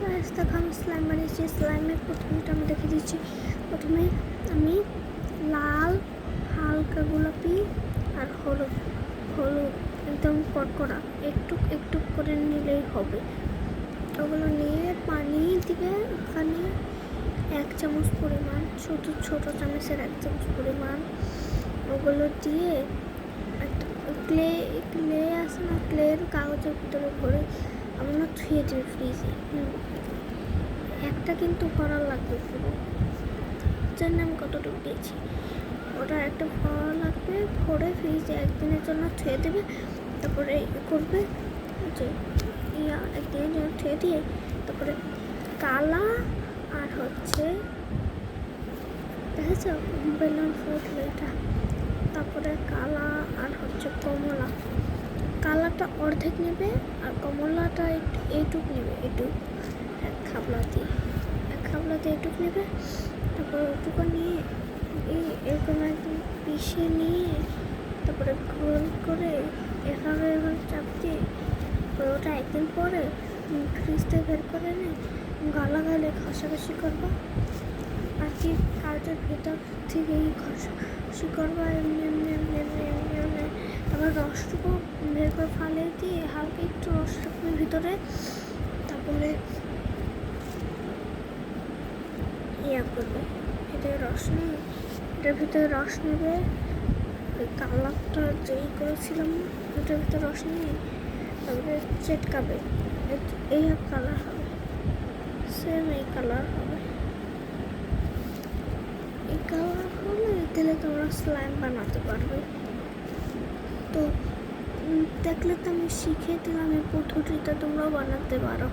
Guys, দেখো আমি slime বানিয়েছি। স্লাইমের প্রথমটা আমি দেখে দিচ্ছি। প্রথমে আমি লাল, হালকা গোলাপি আর হলুদ হলুদ একদম কড়কড়া একটু একটু করে নিলেই হবে। ওগুলো নিয়ে পানি দিবে ওখানে 1 চামচ পরিমাণ, ছোট চামচের 1 চামচ পরিমাণ। ওগুলো দিয়ে একটা ক্লে আছে না, ক্লের কাগজের ভিতরে ভরে আমরা ধুয়ে দিই ফ্রিজে। একটা কিন্তু ভরা লাগবে পুরো, জন্য আমি কতটুকু দিয়েছি। ওটা একটা ভরা লাগবে, ভরে ফ্রিজে 1 দিনের জন্য ধুয়ে দেবে। তারপরে করবে যে একদিনের জন্য ধুয়ে দিয়ে তারপরে কালা আর হচ্ছে দেখেছো বেলুন ফুটলো এটা। তারপরে কালা আর হচ্ছে কমলা। কালারটা অর্ধেক নেবে আর কমলাটা এইটুক নেবে, এইটুক 1 খাবলা দিয়ে এইটুক নেবে। তারপরে ওটুকু নিয়ে এরকম একদম পিষে নিয়ে তারপরে গোল করে এভাবে চাপ দিয়ে ওটা 1 দিন পরে ফ্রিজ থেকে বের করে নিয়ে গালে ঘষাঘষি করবা। আর কি কাগজের ভেতর থেকে ঘষাঘষি করবা এমনি এমনি এমনি এমনি এমনি এমনি। তারপর রসটুকু বের করে ফালিয়ে দিয়ে হালকা একটু রস রাখবে ভিতরে। তারপরে করবে, এটা রস নিয়ে এটার ভিতরে রস নেবে। ওই কালারটা যেই করেছিলাম ওটার ভিতরে রস নিয়ে তারপরে চেটকাবে। এই কালার হবে, সেম এই কালার হবে। এই কালার হলে দিলে তোমরা স্লাইম বানাতে পারবে। তো দেখলে তো আমি শিখিয়ে দিলাম, এই পদ্ধতিটা তোমরাও বানাতে পারো।